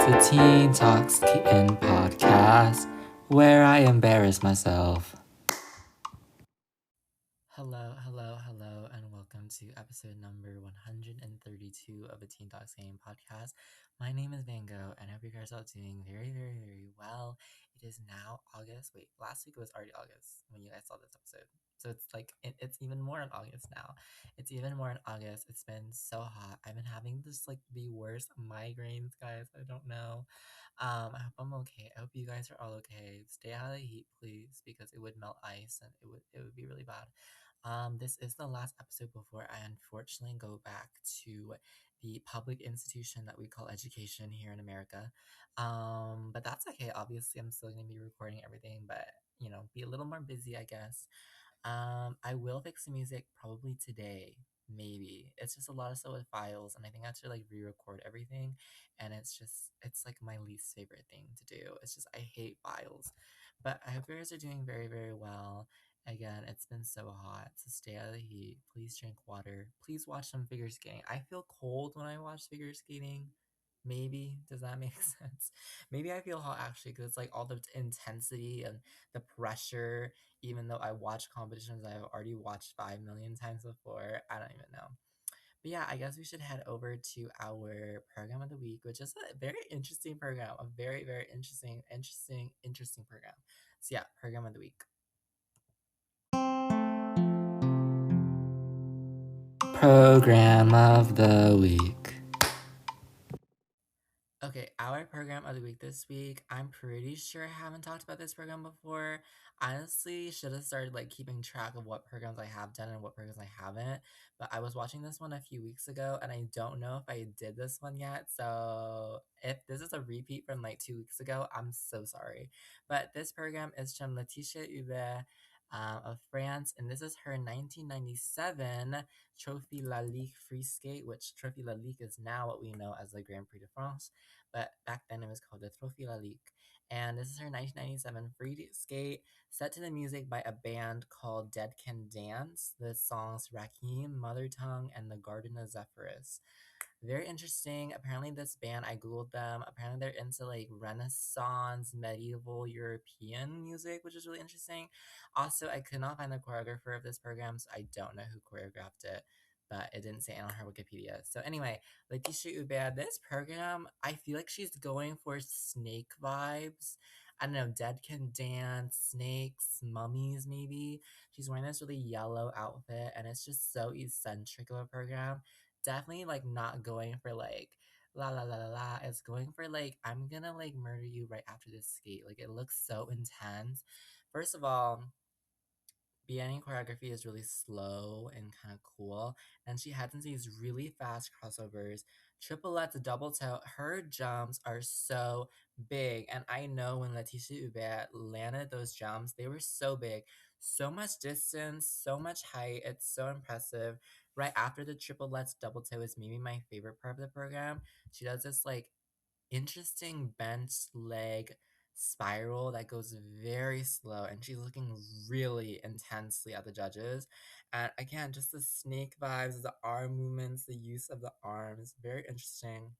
the Teen Talks Kitten podcast, where I embarrass myself. Hello, and welcome to episode number 132 of the Teen Talks Game podcast. My name is Van Gogh, and I hope you guys are all doing very well. It is now August. Wait, last week was already August when you guys saw this episode. So it's like, it's even more in August now. It's even more in August. It's been so hot. I've been having this, like, the worst migraines, guys. I don't know. I hope I'm okay. I hope you guys are all okay. Stay out of the heat, please, because it would melt ice and it would be really bad. This is the last episode before I unfortunately go back to the public institution that we call education here in America. But that's okay. Obviously, I'm still gonna be recording everything, but be a little more busy, I guess. I will fix the music probably today, maybe. It's just a lot of stuff with files, and I think I have to like re-record everything, and it's like my least favorite thing to do. It's just I hate files, but I hope you guys are doing very well. Again, it's been so hot, so stay out of the heat. Please drink water. Please watch some figure skating. I feel cold when I watch figure skating. Maybe does that make sense? Maybe I feel hot actually because it's like all the intensity and the pressure, even though I watch competitions I've already watched 5 million times before. I don't even know. But yeah, I guess we should head over to our program of the week, which is a very interesting program, a very interesting program. So yeah, program of the week. Program of the week. Okay, our program of the week this week. I'm pretty sure I haven't talked about this program before. Honestly, should have started like keeping track of what programs I have done and what programs I haven't. But I was watching this one a few weeks ago and I don't know if I did this one yet. So if this is a repeat from like 2 weeks ago, I'm so sorry. But this program is from Laetitia Hubert of France, and this is her 1997 Trophy La Ligue free skate, which Trophy La Ligue is now what we know as the Grand Prix de France, but back then it was called the Trophy La Ligue. And this is her 1997 free skate set to the music by a band called Dead Can Dance. The songs Rakim, Mother Tongue, and The Garden of Zephyrus. Very interesting. Apparently, this band, I googled them. Apparently, they're into like Renaissance, medieval European music, which is really interesting. Also, I could not find the choreographer of this program, so I don't know who choreographed it, but it didn't say it on her Wikipedia. So, anyway, Laetitia Hubert, this program, I feel like she's going for snake vibes. I don't know, Dead Can Dance, snakes, mummies, maybe. She's wearing this really yellow outfit, and it's just so eccentric of a program. Definitely like not going for like la la la la la. It's going for like I'm gonna like murder you right after this skate. Like it looks so intense. First of all, beginning choreography is really slow and kind of cool, and she has these really fast crossovers. Triplets, double toe, her jumps are so big. And I know when Letitia Hubert landed those jumps, they were so big. So much distance, so much height. It's so impressive. Right after the triplets, double toe is maybe my favorite part of the program. She does this like interesting bent leg spiral that goes very slow, and she's looking really intensely at the judges. And again, just the snake vibes, the arm movements, the use of the arms, very interesting.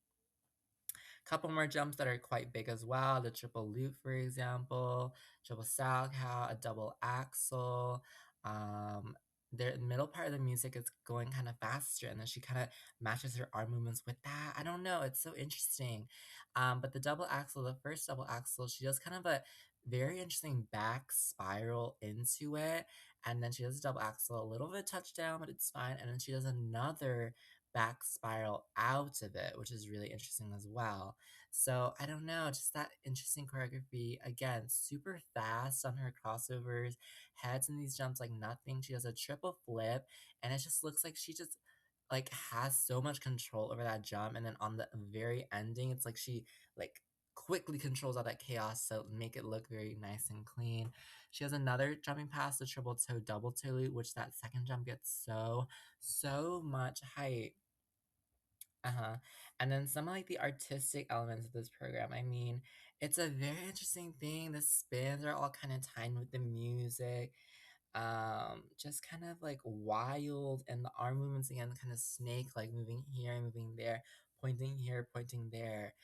Couple more jumps that are quite big as well. The triple loop, for example, triple salchow, a double axel. Um, the middle part of the music is going kind of faster, and then she kind of matches her arm movements with that. I don't know, it's so interesting. But the double axel, the first double axel, she does kind of a very interesting back spiral into it, and then she does a double axel, a little bit of touchdown, but it's fine. And then she does another back spiral out of it, which is really interesting as well. So I don't know, just that interesting choreography. Again, super fast on her crossovers, heads in these jumps like nothing. She does a triple flip, and it just looks like she just like has so much control over that jump. And then on the very ending, it's like she like quickly controls all that chaos to make it look very nice and clean. She has another jumping past the triple toe double toe loop, which that second jump gets so much height. Uh-huh. And then some of like the artistic elements of this program. I mean, it's a very interesting thing. The spins are all kind of timed with the music. Just kind of like wild, and the arm movements again kind of snake like moving here, moving there, pointing here, pointing there.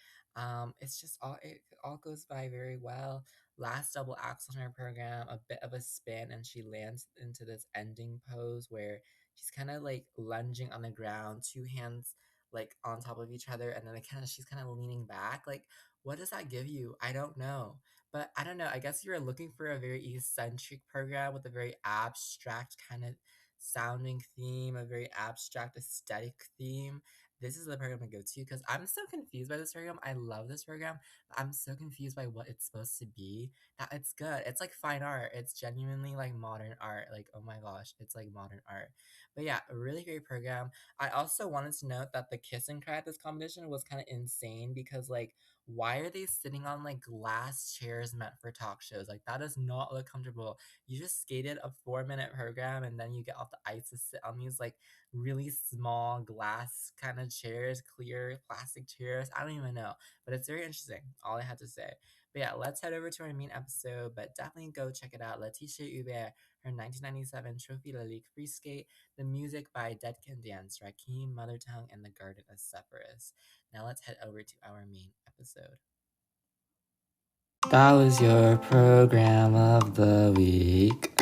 It's just it all goes by very well. Last double acts on her program, a bit of a spin, and she lands into this ending pose where she's kind of like lunging on the ground, two hands like on top of each other, and then she's kind of leaning back. Like, what does that give you? I don't know. But I don't know. I guess you're looking for a very eccentric program with a very abstract kind of sounding theme, a very abstract aesthetic theme. This is the program to go to because I'm so confused by this program. I love this program, but I'm so confused by what it's supposed to be. That it's good. It's like fine art. It's genuinely like modern art. Like, oh my gosh, it's like modern art. But yeah, a really great program. I also wanted to note that the kiss and cry at this competition was kind of insane because like why are they sitting on like glass chairs meant for talk shows? Like that does not look comfortable. You just skated a 4 minute program and then you get off the ice to sit on these like really small glass kind of chairs, clear plastic chairs. I don't even know, but it's very interesting. All I had to say. But yeah, let's head over to our main episode. But definitely go check it out. Letitia Hubert, her 1997 Trophy La Ligue free skate, the music by Dead Can Dance, Rakim, Mother Tongue, and the Garden of Sepphoris. Now let's head over to our main episode. That was your program of the week.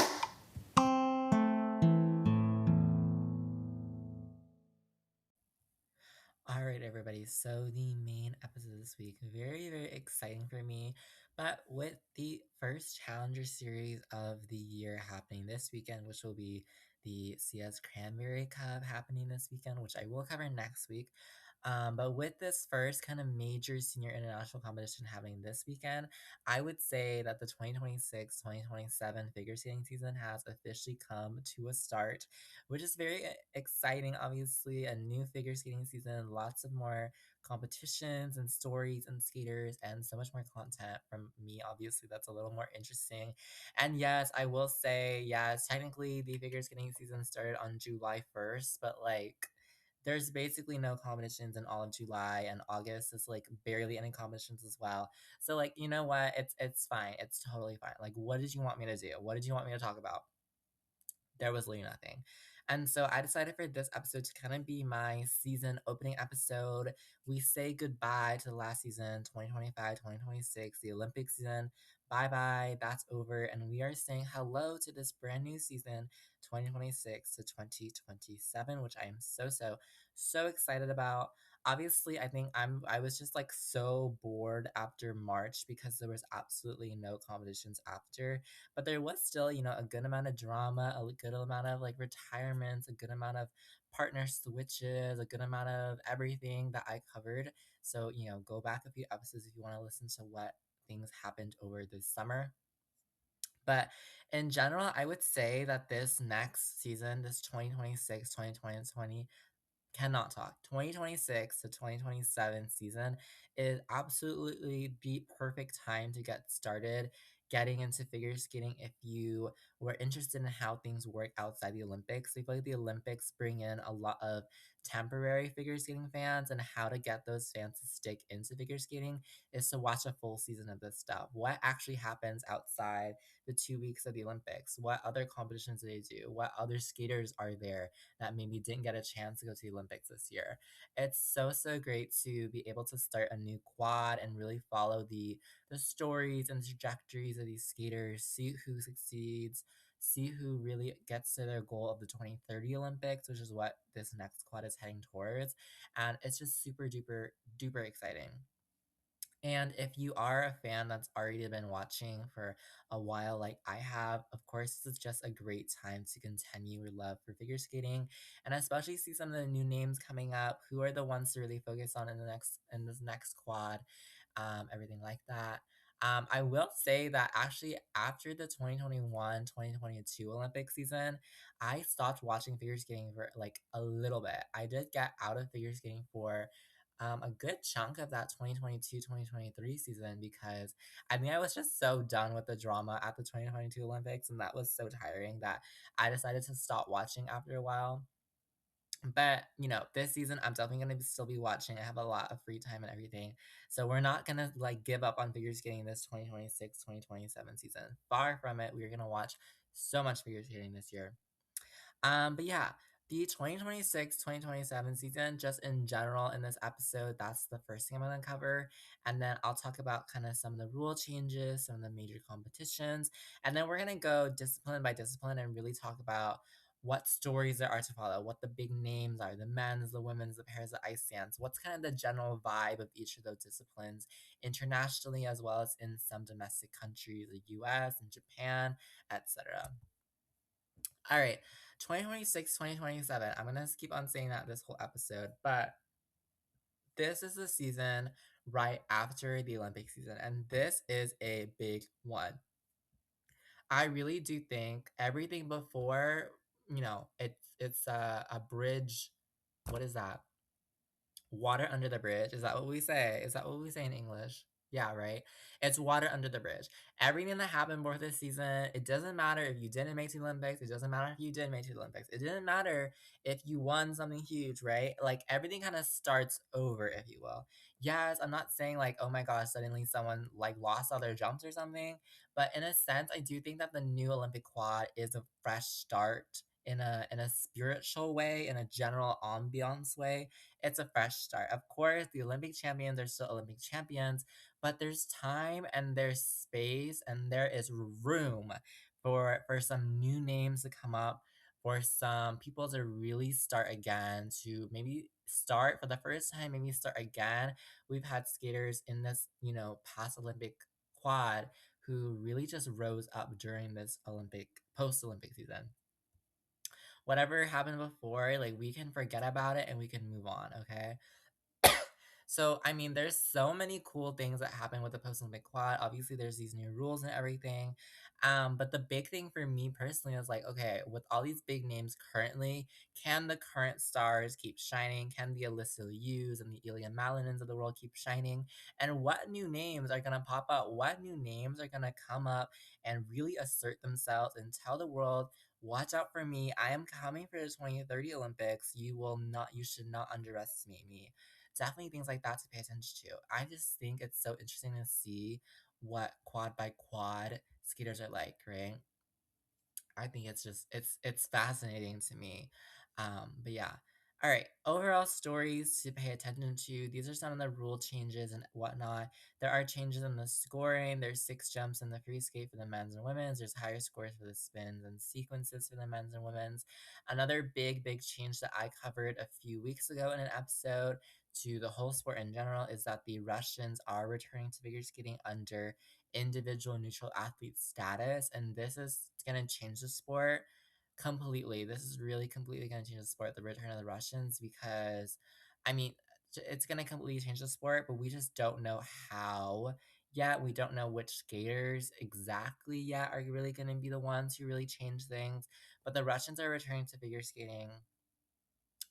All right, everybody. So the main episode this week, very, very exciting for me. But with the first Challenger series of the year happening this weekend, which will be the CS Cranberry Cup happening this weekend, which I will cover next week. But with this first kind of major senior international competition happening this weekend, I would say that the 2026-2027 figure skating season has officially come to a start, which is very exciting. Obviously, a new figure skating season, lots of more competitions and stories and skaters, and so much more content from me. Obviously, that's a little more interesting. And yes, I will say, yes, technically the figure skating season started on July 1st, but like, there's basically no competitions in all of July, and August is like barely any competitions as well. So like, you know what? It's fine. It's totally fine. Like, what did you want me to do? What did you want me to talk about? There was literally nothing. And so I decided for this episode to kind of be my season opening episode. We say goodbye to the last season, 2025, 2026, the Olympic season. Bye bye, that's over. And we are saying hello to this brand new season, 2026 to 2027, which I am so excited about. Obviously, I think I was just like so bored after March because there was absolutely no competitions after, but there was still, a good amount of drama, a good amount of like retirements, a good amount of partner switches, a good amount of everything that I covered. So, go back a few episodes if you want to listen to what things happened over this summer. But in general, I would say that this next season, this 2026, 2020, cannot talk. 2026 to 2027 season is absolutely the perfect time to get started getting into figure skating if you were interested in how things work outside the Olympics. I feel like the Olympics bring in a lot of temporary figure skating fans, and how to get those fans to stick into figure skating is to watch a full season of this stuff. What actually happens outside the 2 weeks of the Olympics? What other competitions do they do? What other skaters are there that maybe didn't get a chance to go to the Olympics this year? It's so great to be able to start a new quad and really follow the stories and trajectories of these skaters, see who succeeds, see who really gets to their goal of the 2030 Olympics, which is what this next quad is heading towards. And it's just super duper exciting. And if you are a fan that's already been watching for a while, like I have, of course, this is just a great time to continue your love for figure skating, and especially see some of the new names coming up. Who are the ones to really focus on in this next quad, everything like that. I will say that actually after the 2021-2022 Olympic season, I stopped watching figure skating for like a little bit. I did get out of figure skating for a good chunk of that 2022-2023 season because I mean I was just so done with the drama at the 2022 Olympics, and that was so tiring that I decided to stop watching after a while. But this season I'm definitely gonna still be watching. I have a lot of free time and everything, so we're not gonna like give up on figure skating this 2026-2027 season. Far from it. We're gonna watch so much figure skating this year. But yeah, the 2026-2027 season, just in general, in this episode, that's the first thing I'm going to cover. And then I'll talk about kind of some of the rule changes, some of the major competitions. And then we're going to go discipline by discipline and really talk about what stories there are to follow, what the big names are, the men's, the women's, the pairs, the ice dance, what's kind of the general vibe of each of those disciplines internationally as well as in some domestic countries, the US and Japan, etc. All right, 2026, 2027. I'm going to keep on saying that this whole episode, but this is the season right after the Olympic season, and this is a big one. I really do think everything before, it's a bridge. What is that? Water under the bridge. Is that what we say? Is that what we say in English? Yeah, right. It's water under the bridge. Everything that happened before this season, it doesn't matter if you didn't make the Olympics. It doesn't matter if you did make the Olympics. It didn't matter if you won something huge, right? Like everything kind of starts over, if you will. Yes, I'm not saying like, oh my gosh, suddenly someone like lost all their jumps or something. But in a sense, I do think that the new Olympic quad is a fresh start in a spiritual way, in a general ambiance way. It's a fresh start. Of course, the Olympic champions are still Olympic champions, but there's time and there's space and there is room for some new names to come up, for some people to really start again, to maybe start for the first time, maybe start again. We've had skaters in this, past Olympic quad who really just rose up during this Olympic post Olympic season. Whatever happened before, like we can forget about it and we can move on, okay? So, I mean, there's so many cool things that happen with the post Olympic quad. Obviously, there's these new rules and everything. But the big thing for me personally is like, okay, with all these big names currently, can the current stars keep shining? Can the Alyssa Liu's and the Ilya Malinins of the world keep shining? And what new names are going to pop up? What new names are going to come up and really assert themselves and tell the world, watch out for me. I am coming for the 2030 Olympics. You should not underestimate me. Definitely things like that to pay attention to. I just think it's so interesting to see what quad by quad skaters are like, right? I think it's fascinating to me. But yeah. All right. Overall stories to pay attention to. These are some of the rule changes and whatnot. There are changes in the scoring. There's 6 jumps in the free skate for the men's and women's. There's higher scores for the spins and sequences for the men's and women's. Another big change that I covered a few weeks ago in an episode to the whole sport in general is that the Russians are returning to figure skating under individual neutral athlete status, and this is going to change the sport completely. This is really completely going to change the sport, the return of the Russians, because I mean, it's going to completely change the sport, but we just don't know how yet. We don't know which skaters exactly yet are really going to be the ones who really change things, but the Russians are returning to figure skating.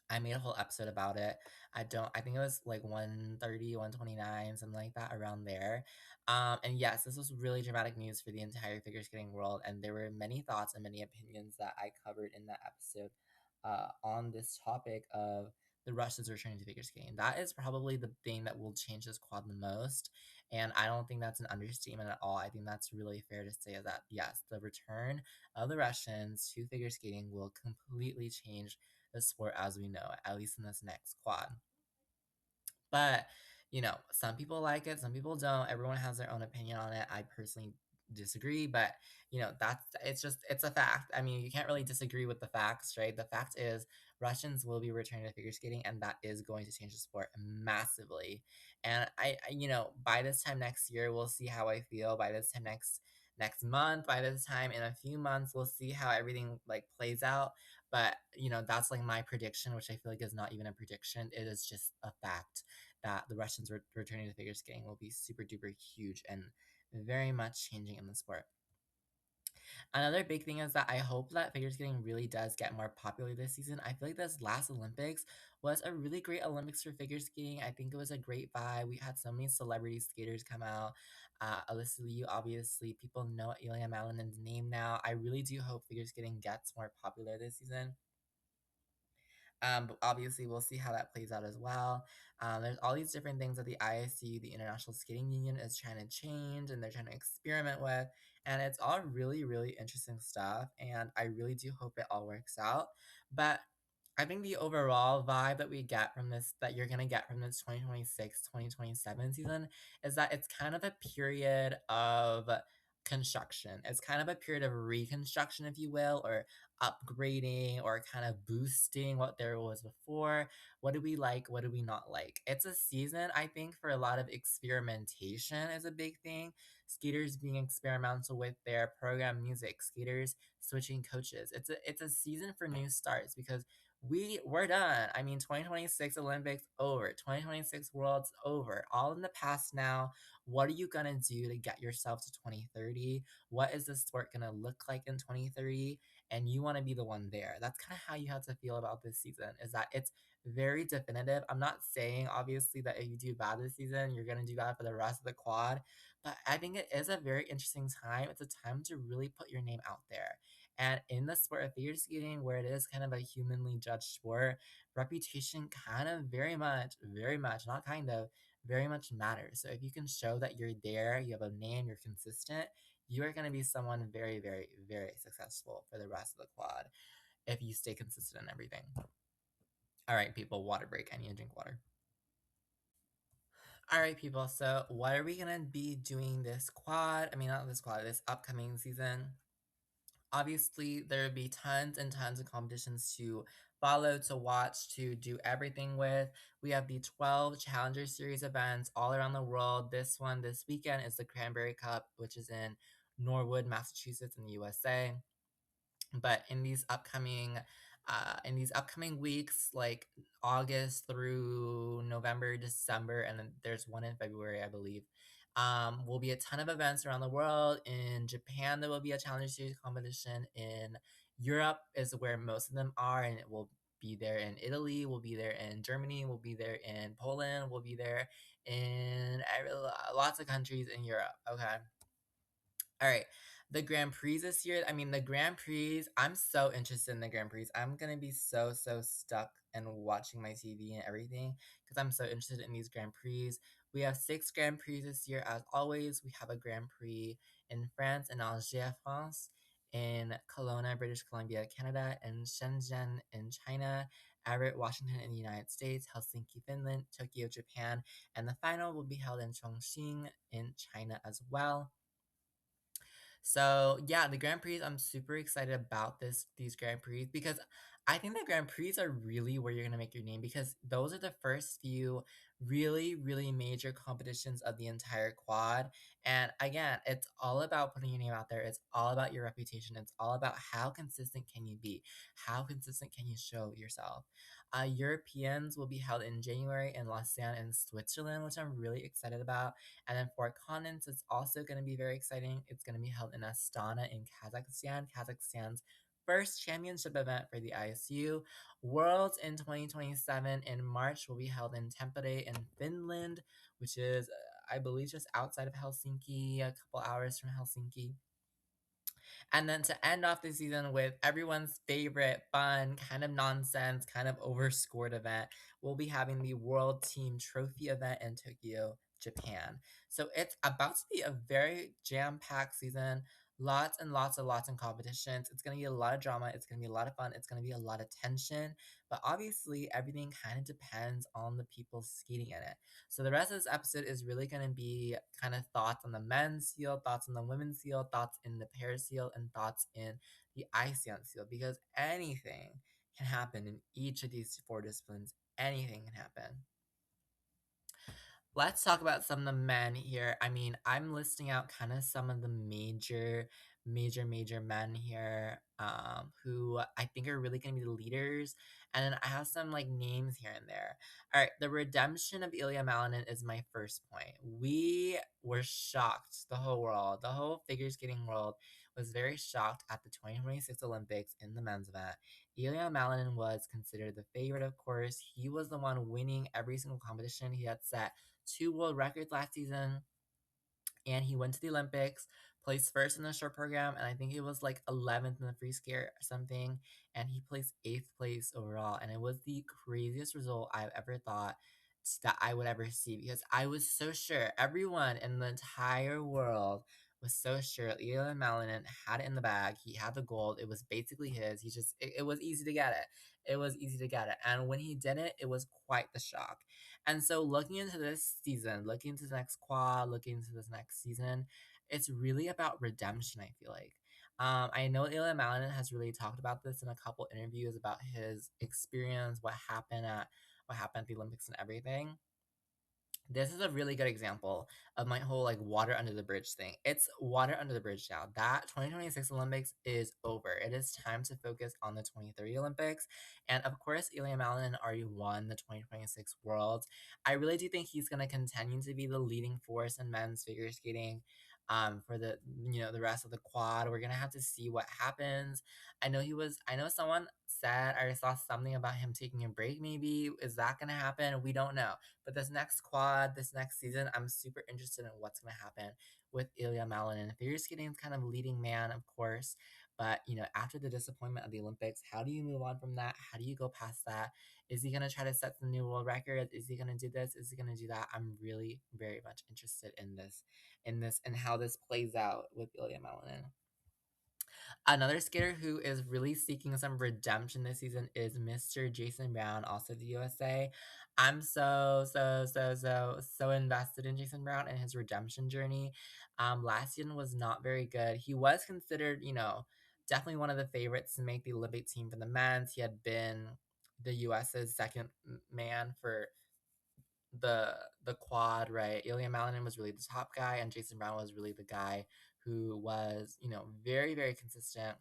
I made a whole episode about it. I think it was like 130, 129, something like that, around there. And yes, this was really dramatic news for the entire figure skating world. And there were many thoughts and many opinions that I covered in that episode on this topic of the Russians returning to figure skating. That is probably the thing that will change this quad the most. And I don't think that's an understatement at all. I think that's really fair to say that, yes, the return of the Russians to figure skating will completely change the sport as we know it, at least in this next quad. But, some people like it, some people don't. Everyone has their own opinion on it. I personally disagree, but it's a fact. I mean, you can't really disagree with the facts, right? The fact is Russians will be returning to figure skating, and that is going to change the sport massively. And by this time next year, we'll see how I feel. By this time next month, by this time in a few months, we'll see how everything like plays out. But that's like my prediction, which I feel like is not even a prediction. It is just a fact that the Russians returning to figure skating will be super duper huge and very much changing in the sport. Another big thing is that I hope that figure skating really does get more popular this season. I feel like this last Olympics was a really great Olympics for figure skating. I think it was a great vibe. We had so many celebrity skaters come out. Alyssa Liu, obviously, people know Ilya Malinen's name now. I really do hope figure skating gets more popular this season. But obviously, we'll see how that plays out as well. There's all these different things that the ISU, the International Skating Union, is trying to change and they're trying to experiment with. And it's all really, really interesting stuff. And I really do hope it all works out. But I think the overall vibe that we get from this, that you're gonna get from this 2026-2027 season, is that it's kind of a period of construction. It's kind of a period of reconstruction, if you will, or upgrading, or kind of boosting what there was before. What do we like? What do we not like? It's a season, I think, for a lot of experimentation is a big thing. Skaters being experimental with their program music, skaters switching coaches. It's a season for new starts because we're done. I mean, 2026 Olympics over, 2026 Worlds over, all in the past now. What are you gonna do to get yourself to 2030? What is the sport gonna look like in 2030? And you want to be the one there. That's kind of how you have to feel about this season. Is that it's very definitive. I'm not saying obviously that if you do bad this season, you're gonna do bad for the rest of the quad, but I think it is a very interesting time. It's a time to really put your name out there. And in the sport of figure skating, where it is kind of a humanly judged sport, reputation kind of very much, not kind of, very much matters. So if you can show that you're there, you have a name, you're consistent, you are going to be someone very, very, very successful for the rest of the quad if you stay consistent in everything. All right, people, water break. I need to drink water. All right, people. So, what are we going to be doing this quad? I mean, not this quad, this upcoming season. Obviously, there will be tons and tons of competitions to follow, to watch, to do everything with. We have the 12 Challenger Series events all around the world. This one this weekend is the Cranberry Cup, which is in Norwood, Massachusetts, in the USA. But in these upcoming weeks, like August through November, December, and then there's one in February, I believe. Will be a ton of events around the world. In Japan, there will be a Challenger Series competition. In Europe is where most of them are, and it will be there in Italy. We'll be there in Germany. We'll be there in Poland. We'll be there in lots of countries in Europe. Okay. All right. The Grand Prix this year, I mean, the Grand Prix, I'm so interested in the Grand Prix. I'm going to be so stuck and watching my TV and everything because I'm so interested in these Grand Prix. We have 6 Grand Prix this year, as always. We have a Grand Prix in France, in Alger, France, in Kelowna, British Columbia, Canada, in Shenzhen, in China, Everett, Washington, in the United States, Helsinki, Finland, Tokyo, Japan, and the final will be held in Chongqing, in China as well. So yeah, the Grand Prix, I'm super excited about these Grand Prix because I think the Grand Prix are really where you're gonna make your name because those are the first few really, really major competitions of the entire quad. And again, it's all about putting your name out there. It's all about your reputation. It's all about how consistent can you be? How consistent can you show yourself? Europeans will be held in January in Lausanne in Switzerland, which I'm really excited about. And then for continents, it's also going to be very exciting. It's going to be held in Astana in Kazakhstan, Kazakhstan's first championship event for the ISU. Worlds in 2027 in March will be held in Tampere in Finland, which is, I believe, just outside of Helsinki, a couple hours from Helsinki. And then to end off the season with everyone's favorite fun, kind of nonsense, kind of overscored event, we'll be having the World Team Trophy event in Tokyo, Japan. So it's about to be a very jam-packed season. Lots and lots of competitions. It's going to be a lot of drama. It's going to be a lot of fun. It's going to be a lot of tension. But obviously, everything kind of depends on the people skating in it. So the rest of this episode is really going to be kind of thoughts on the men's field, thoughts on the women's field, thoughts in the pair field, and thoughts in the ice dance field because anything can happen in each of these 4 disciplines. Anything can happen. Let's talk about some of the men here. I mean, I'm listing out kind of some of the major men here who I think are really going to be the leaders. And then I have some like names here and there. All right, the redemption of Ilya Malinin is my first point. We were shocked, the whole world, the whole figure skating world was very shocked at the 2026 Olympics in the men's event. Ilya Malinin was considered the favorite, of course. He was the one winning every single competition. He had set 2 world records last season, and he went to the Olympics, placed first in the short program, and I think it was like 11th in the free scare or something, and he placed 8th place overall, and it was the craziest result I've ever thought that I would ever see because I was so sure everyone in the entire world was so sure Ilya Malinin had it in the bag. He had the gold. It was basically his. It was easy to get it. It was easy to get it. And when he did it, it was quite the shock. And so looking into this season, looking into the next quad, looking into this next season, it's really about redemption, I feel like. I know Ilya Malinin has really talked about this in a couple interviews about his experience, what happened at the Olympics and everything. This is a really good example of my whole like water under the bridge thing. It's water under the bridge now. That 2026 Olympics is over. It is time to focus on the 2030 Olympics. And of course, Ilya Malin already won the 2026 Worlds. I really do think he's going to continue to be the leading force in men's figure skating. For the the rest of the quad, we're gonna have to see what happens. I know someone said I saw something about him taking a break. Maybe is that gonna happen? We don't know. But this next quad, this next season, I'm super interested in what's going to happen with Ilya Malinin. Figure skating is kind of leading man, of course. But, after the disappointment of the Olympics, how do you move on from that? How do you go past that? Is he going to try to set some new world records? Is he going to do this? Is he going to do that? I'm really very much interested and how this plays out with Ilya Malinin. Another skater who is really seeking some redemption this season is Mr. Jason Brown, also the USA. I'm so invested in Jason Brown and his redemption journey. Last season was not very good. He was considered, definitely one of the favorites to make the Olympic team for the men's. He had been the US's second man for the the quad, right? Ilya Malinin was really the top guy, and Jason Brown was really the guy who was, very, very consistent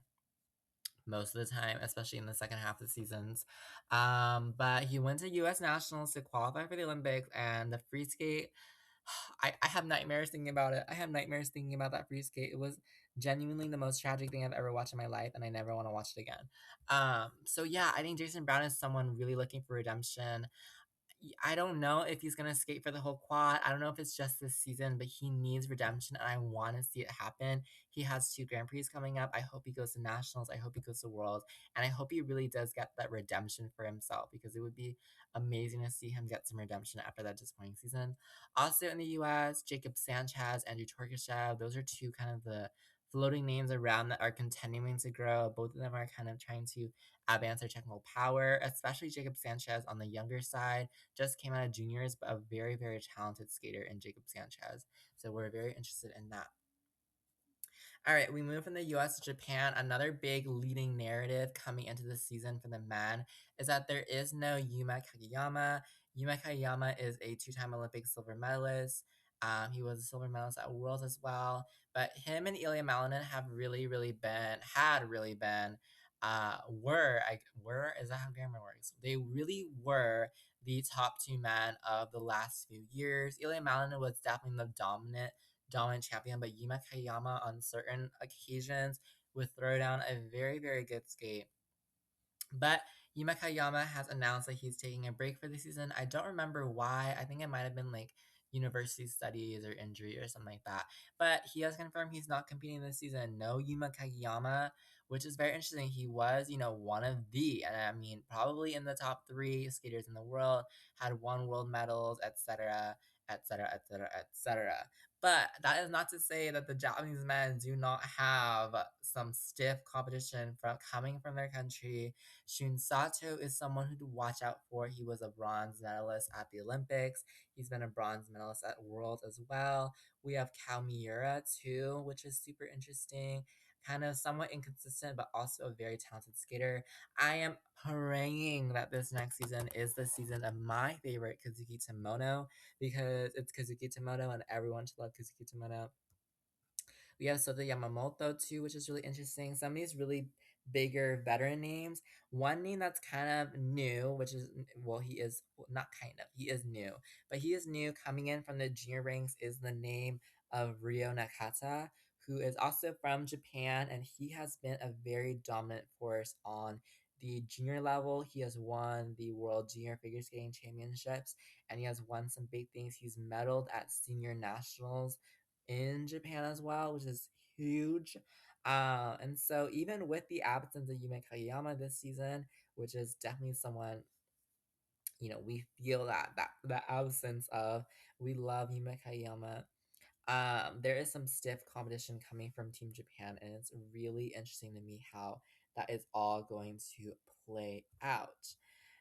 most of the time, especially in the second half of the seasons. But he went to U.S. Nationals to qualify for the Olympics, and the free skate. I have nightmares thinking about it. I have nightmares thinking about that free skate. It was genuinely the most tragic thing I've ever watched in my life, and I never want to watch it again. So yeah, I think Jason Brown is someone really looking for redemption. I don't know if he's gonna skate for the whole quad. I don't know if it's just this season, but he needs redemption, and I want to see it happen. He has two Grand Prix coming up. I hope he goes to nationals. I hope he goes to worlds, and I hope he really does get that redemption for himself because it would be amazing to see him get some redemption after that disappointing season. Also in the U.S., Jacob Sanchez, Andrew Torkashev. Those are two kind of the floating names around that are continuing to grow. Both of them are kind of trying to advance their technical power, especially Jacob Sanchez on the younger side just came out of juniors, but a very, very talented skater in Jacob Sanchez. So we're very interested in that. All right, we move from the US to Japan. Another big leading narrative coming into the season for the men is that there is no Yuma Kageyama. Yuma Kageyama is a two-time Olympic silver medalist. He was a silver medalist at Worlds as well. But him and Ilya Malinin have really been, is that how grammar works? They really were the top two men of the last few years. Ilya Malinin was definitely the dominant champion, but Yuma Kayama on certain occasions would throw down a very, very good skate. But Yuma Kayama has announced that he's taking a break for the season. I don't remember why. I think it might have been like university studies or injury or something like that. But he has confirmed he's not competing this season. No Yuma Kageyama, which is very interesting. He was, one of and I mean, probably in the top three skaters in the world, had won world medals, etc., etc., etc., etc. But that is not to say that the Japanese men do not have some stiff competition from coming from their country. Shun Sato is someone who to watch out for. He was a bronze medalist at the Olympics. He's been a bronze medalist at Worlds as well. We have Kao Miura too, which is super interesting. Kind of somewhat inconsistent, but also a very talented skater. I am praying that this next season is the season of my favorite Kazuki Tomono because it's Kazuki Tomono and everyone should love Kazuki Tomono. We have Sota Yamamoto too, which is really interesting. Some of these really bigger veteran names. One name that's kind of new, which is he is not kind of, he is new, but he is new coming in from the junior ranks is the name of Ryo Nakata, who is also from Japan, and he has been a very dominant force on the junior level. He has won the World Junior Figure Skating Championships, and he has won some big things. He's medaled at senior nationals in Japan as well, which is huge. And so even with the absence of Yume Kageyama this season, which is definitely someone, we feel that the absence of, we love Yume Kageyama. there is some stiff competition coming from Team Japan, and it's really interesting to me how that is all going to play out.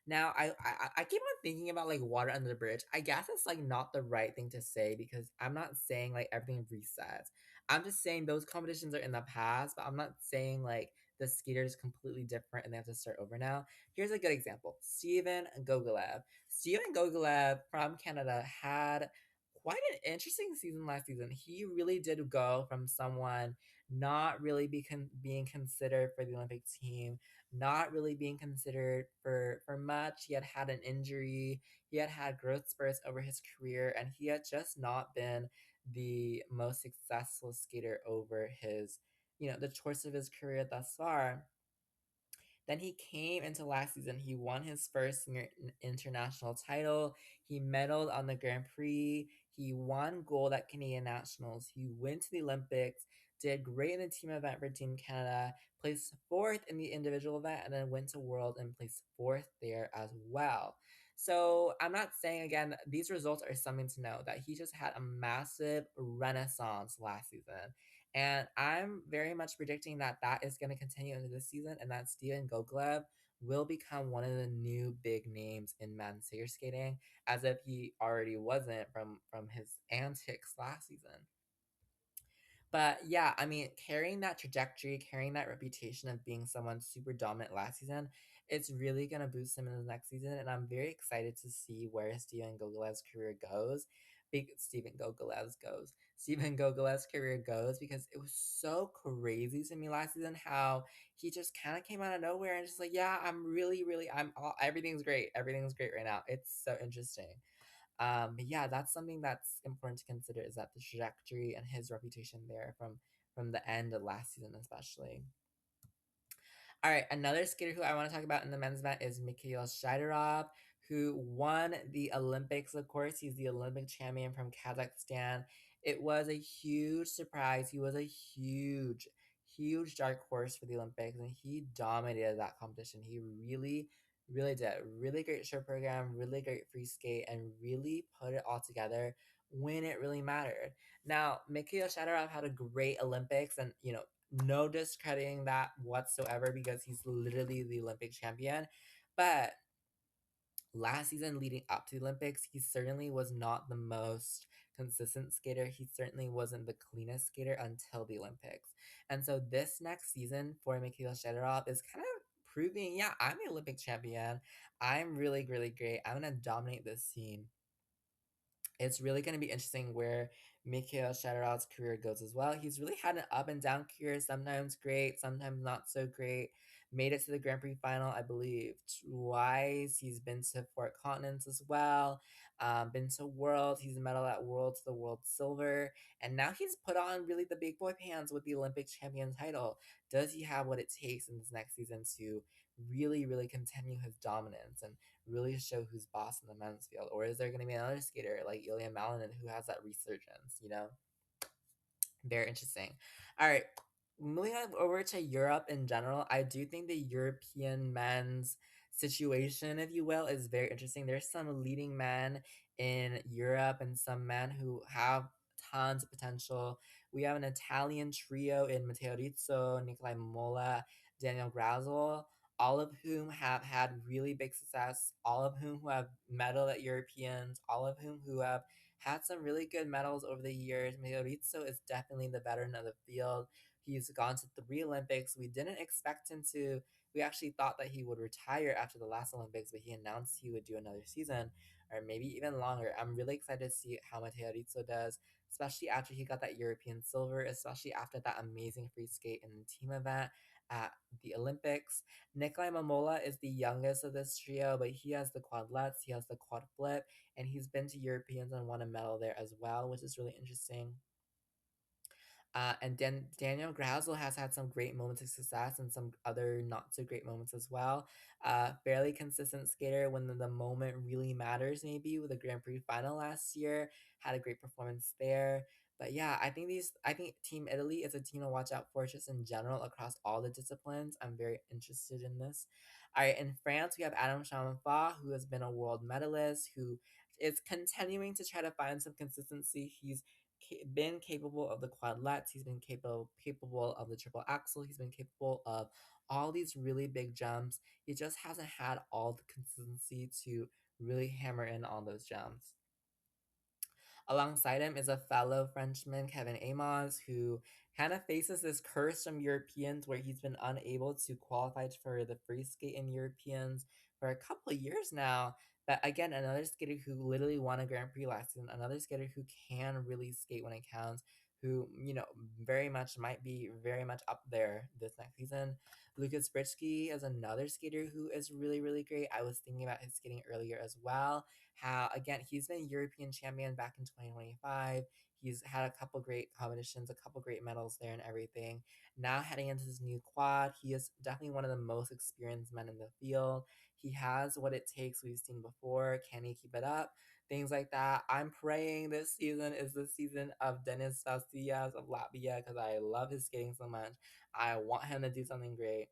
Now, I keep on thinking about like water under the bridge. I guess it's like not the right thing to say because I'm not saying like everything resets. I'm just saying those competitions are in the past, but I'm not saying like the skater is completely different and they have to start over now. Here's a good example: Steven Gogolev. Steven Gogolev from Canada had quite an interesting season last season. He really did go from someone not really being considered for the Olympic team, not really being considered for much. He had had an injury. He had had growth spurts over his career, and he had just not been the most successful skater over his, the course of his career thus far. Then he came into last season. He won his first international title. He medaled on the Grand Prix. He won gold at Canadian Nationals. He went to the Olympics, did great in the team event for Team Canada, placed fourth in the individual event, and then went to World and placed fourth there as well. So I'm not saying, again, these results are something to know, that he just had a massive renaissance last season. And I'm very much predicting that that is going to continue into this season, and that Steven Goglev will become one of the new big names in men's figure skating, as if he already wasn't from his antics last season. But yeah, I mean, carrying that trajectory, carrying that reputation of being someone super dominant last season, it's really going to boost him in the next season. And I'm very excited to see where Steven Gogolev's career goes. Steven Gogolev's career goes because it was so crazy to me last season how he just kind of came out of nowhere and just like, yeah, I'm really, really, everything's great. Everything's great right now. It's so interesting. But yeah, that's something that's important to consider is that the trajectory and his reputation there from the end of last season, especially. All right, another skater who I want to talk about in the men's event is Mikhail Shidorov, who won the Olympics. Of course, he's the Olympic champion from Kazakhstan. It was a huge surprise. He was a huge dark horse for the Olympics, and he dominated that competition. He really did. Really great show program, really great free skate, and really put it all together when it really mattered. Now, Mikhail Shadorov had a great Olympics, and no discrediting that whatsoever because he's literally the Olympic champion. But last season leading up to the Olympics, he certainly was not the most consistent skater. He certainly wasn't the cleanest skater until the Olympics. And so this next season for Mikhail Shedorov is kind of proving, yeah, I'm the Olympic champion. I'm really, really great. I'm going to dominate this scene. It's really going to be interesting where Mikhail Shadorov's career goes as well. He's really had an up and down career, sometimes great, sometimes not so great. Made it to the Grand Prix final, I believe, twice. He's been to four continents as well. Been to World. He's medaled at World to the World Silver. And now he's put on really the big boy pants with the Olympic champion title. Does he have what it takes in this next season to really, really continue his dominance and really show who's boss in the men's field? Or is there going to be another skater like Ilya Malinin who has that resurgence? Very interesting. All right. Moving on over to Europe in general, I do think the European men's situation, if you will, is very interesting. There's some leading men in Europe and some men who have tons of potential. We have an Italian trio in Matteo Rizzo, Nicolai Mola, Daniel Grazel, all of whom have had really big success, all of whom who have medaled at Europeans, all of whom who have had some really good medals over the years. Mauricio is definitely the veteran of the field. He's gone to 3 Olympics. We didn't expect him to. We actually thought that he would retire after the last Olympics, but he announced he would do another season or maybe even longer. I'm really excited to see how Matteo Rizzo does, especially after he got that European silver, especially after that amazing free skate in the team event at the Olympics. Nikolai Mamola is the youngest of this trio, but he has the quadlets, he has the quad flip, and he's been to Europeans and won a medal there as well, which is really interesting. And then Daniel Grazel has had some great moments of success and some other not so great moments as well. Fairly consistent skater when the moment really matters, maybe with the Grand Prix final last year. Had a great performance there. But yeah, I think Team Italy is a team to watch out for just in general across all the disciplines. I'm very interested in this. All right, in France, we have Adam Chamanfa, who has been a world medalist, who is continuing to try to find some consistency. He's been capable of the quadlets. He's been capable of the triple axel. He's been capable of all these really big jumps. He just hasn't had all the consistency to really hammer in on those jumps. Alongside him is a fellow Frenchman, Kevin Amos, who kind of faces this curse from Europeans where he's been unable to qualify for the free skate in Europeans for a couple of years now. But again, another skater who literally won a Grand Prix last season, another skater who can really skate when it counts, who, very much might be very much up there this next season. Lucas Britsky is another skater who is really, really great. I was thinking about his skating earlier as well. How, again, he's been European champion back in 2025. He's had a couple great competitions, a couple great medals there and everything. Now heading into his new quad, he is definitely one of the most experienced men in the field. He has what it takes, we've seen before. Can he keep it up? Things like that. I'm praying this season is the season of Dennis Fastias of Latvia because I love his skating so much. I want him to do something great.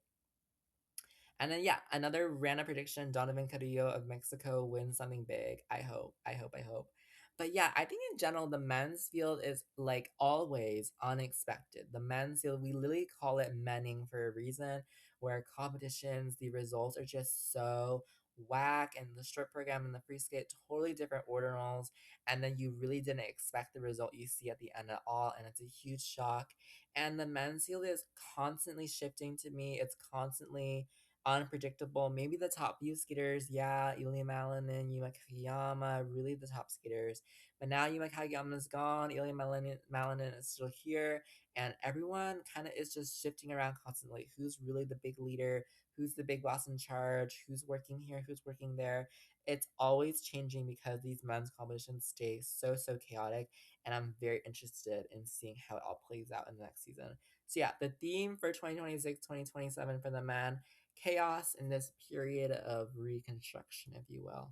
And then yeah, another random prediction: Donovan Carrillo of Mexico wins something big. I hope. I hope. I hope. But yeah, I think in general the men's field is like always unexpected. The men's field, we literally call it menning for a reason, where competitions, the results are just so whack, and the strip program and the free skate totally different ordinals, and then you really didn't expect the result you see at the end at all, and it's a huge shock. And the men's field is constantly shifting to me. It's constantly unpredictable. Maybe the top few skaters, yeah, Ilya Malinin, Yuma Kageyama, really the top skaters. But now Yuma Kageyama is gone, Ilya Malinin is still here, and everyone kind of is just shifting around constantly. Who's really the big leader? Who's the big boss in charge? Who's working here? Who's working there? It's always changing because these men's competitions stay so, so chaotic, and I'm very interested in seeing how it all plays out in the next season. So yeah, the theme for 2026, 2027 for the men: chaos in this period of reconstruction, if you will.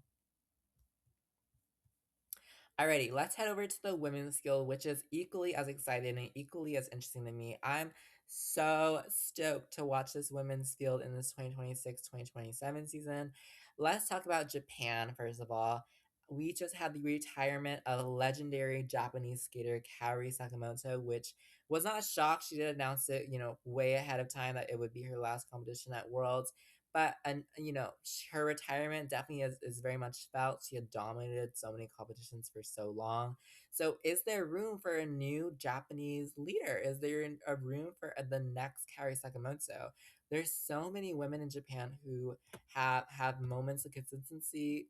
Alrighty, let's head over to the women's skill, which is equally as exciting and equally as interesting to me. I'm so stoked to watch this women's field in this 2026-2027 season. Let's talk about Japan, first of all. We just had the retirement of legendary Japanese skater Kaori Sakamoto, which was not a shock. She did announce it, way ahead of time that it would be her last competition at Worlds. But and her retirement definitely is very much felt. She had dominated so many competitions for so long. So is there room for a new Japanese leader? Is there a room for the next Kari Sakamoto? There's so many women in Japan who have moments of consistency,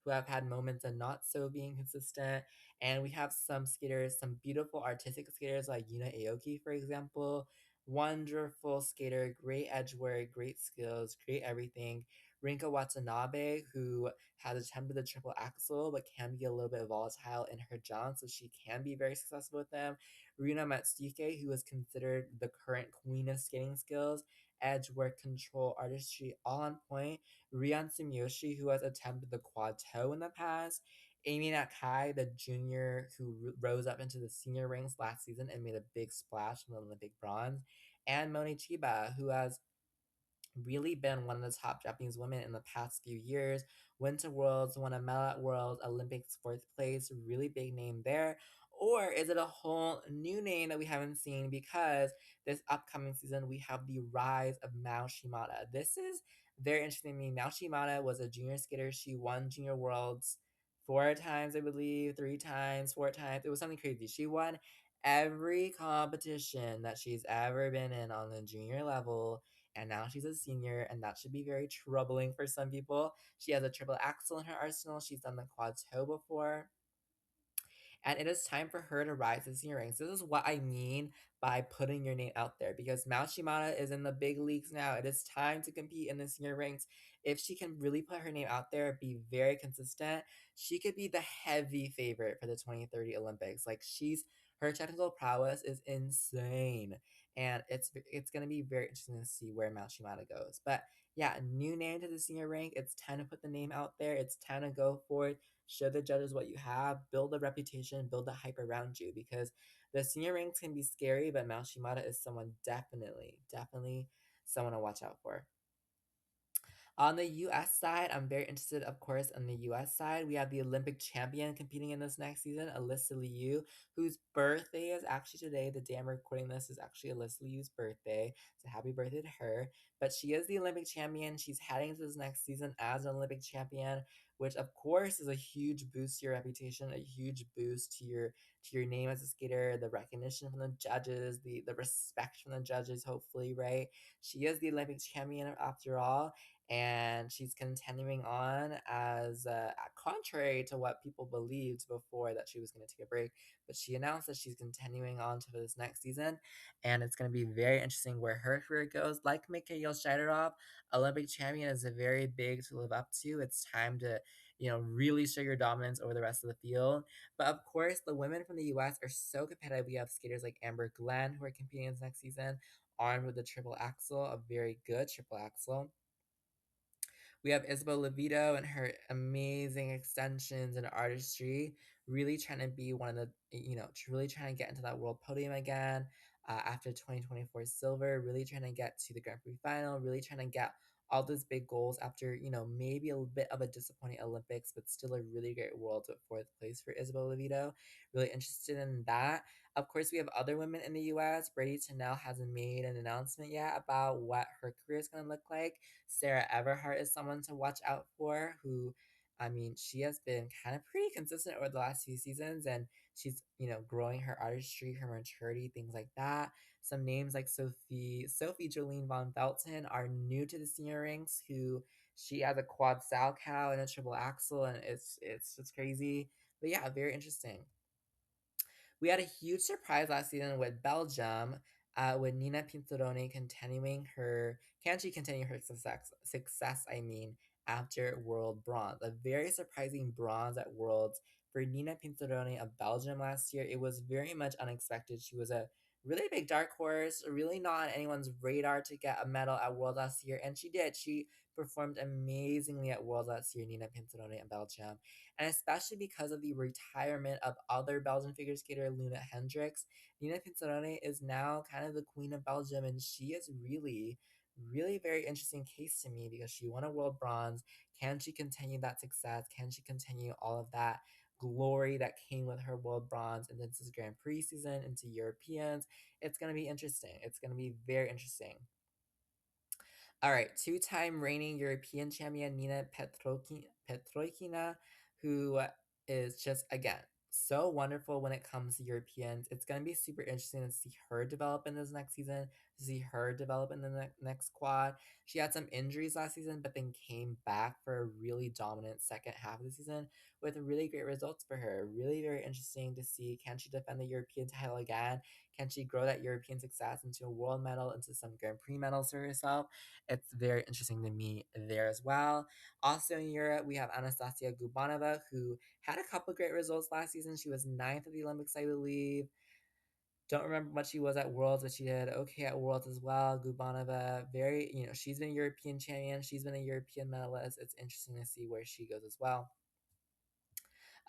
who have had moments of not so being consistent. And we have some skaters, some beautiful artistic skaters like Yuna Aoki, for example. Wonderful skater, great edge work, great skills, great everything. Rinka Watanabe, who has attempted the triple axel but can be a little bit volatile in her jumps, so she can be very successful with them. Rina Matsuke, who is considered the current queen of skating skills, edge work, control, artistry, all on point. Rian Sumiyoshi, who has attempted the quad toe in the past. Amy Nakai, the junior who rose up into the senior ranks last season and made a big splash from the Olympic bronze. And Moni Chiba, who has really been one of the top Japanese women in the past few years. Went to Worlds, won a medal at Worlds, Olympics fourth place, really big name there. Or is it a whole new name that we haven't seen because this upcoming season we have the rise of Mao Shimada? This is very interesting to me. Mao Shimada was a junior skater. She won Junior Worlds 4 times, I believe, 3 times, 4 times. It was something crazy. She won every competition that she's ever been in on the junior level, and now she's a senior, and that should be very troubling for some people. She has a triple axel in her arsenal. She's done the quad toe before, and it is time for her to rise to senior ranks. This is what I mean by putting your name out there, because Mao Shimada is in the big leagues now. It is time to compete in the senior ranks. If she can really put her name out there, be very consistent, she could be the heavy favorite for the 2030 Olympics. Like, her technical prowess is insane, and it's gonna be very interesting to see where Mao Shimada goes. But yeah, new name to the senior rank. It's time to put the name out there. It's time to go for it, show the judges what you have, build a reputation, build a hype around you, because the senior ranks can be scary, but Mao Shimada is someone definitely someone to watch out for. On the US side, I'm very interested, of course, on the US side. We have the Olympic champion competing in this next season, Alyssa Liu, whose birthday is actually today. The day I'm recording this is actually Alyssa Liu's birthday. So happy birthday to her. But she is the Olympic champion. She's heading into this next season as an Olympic champion, which of course is a huge boost to your reputation, a huge boost to your name as a skater, the recognition from the judges, the respect from the judges, hopefully, right? She is the Olympic champion after all, and she's continuing on as contrary to what people believed before that she was going to take a break, but she announced that she's continuing on to this next season, and it's going to be very interesting where her career goes. Like Mikhail Shidorov, Olympic champion is a very big to live up to. It's time to really show your dominance over the rest of the field. But of course, the women from the US are so competitive. We have skaters like Amber Glenn who are competing in this next season, armed with the triple axel, a very good triple axel. We have Isabel Levito and her amazing extensions and artistry, really trying to be one of really trying to get into that world podium again after 2024 silver, really trying to get to the Grand Prix final, really trying to get all those big goals after, maybe a bit of a disappointing Olympics, but still a really great world with fourth place for Isabel Levito. Really interested in that. Of course, we have other women in the US. Brady Tennell hasn't made an announcement yet about what her career is going to look like. Sarah Everhart is someone to watch out for, who, I mean, she has been kind of pretty consistent over the last few seasons, and she's, growing her artistry, her maturity, things like that. Some names like Sophie Jolene von Velton are new to the senior ranks, who she has a quad sal cow and a triple axel, and it's just crazy. But yeah, very interesting. We had a huge surprise last season with Belgium, with Nina Pinzeroni continuing her, can she continue her success, I mean, after World Bronze. A very surprising bronze at Worlds for Nina Pinzeroni of Belgium last year. It was very much unexpected. She was a really big dark horse, really not on anyone's radar to get a medal at World last year, and she did. She performed amazingly at World last year, Nina Pinzeroni of Belgium, and especially because of the retirement of other Belgian figure skater Luna Hendricks, Nina Pinzeroni is now kind of the queen of Belgium, and she is really, really very interesting case to me because she won a world bronze. Can she continue that success? Can she continue all of that glory that came with her world bronze and then this Grand Prix season into Europeans? It's going to be interesting. It's going to be very interesting. All right, two-time reigning European champion Nina Petrokina, who is just again so wonderful when it comes to Europeans. It's gonna be super interesting to see her develop in this next season, to see her develop in the next quad. She had some injuries last season, but then came back for a really dominant second half of the season with really great results for her. Really very interesting to see, can she defend the European title again? Can she grow that European success into a world medal, into some Grand Prix medals for herself? It's very interesting to me there as well. Also in Europe, we have Anastasia Gubanova, who had a couple great results last season. She was ninth at the Olympics, I believe. Don't remember what she was at Worlds, but she did okay at Worlds as well. Gubanova, very, she's been a European champion. She's been a European medalist. It's interesting to see where she goes as well.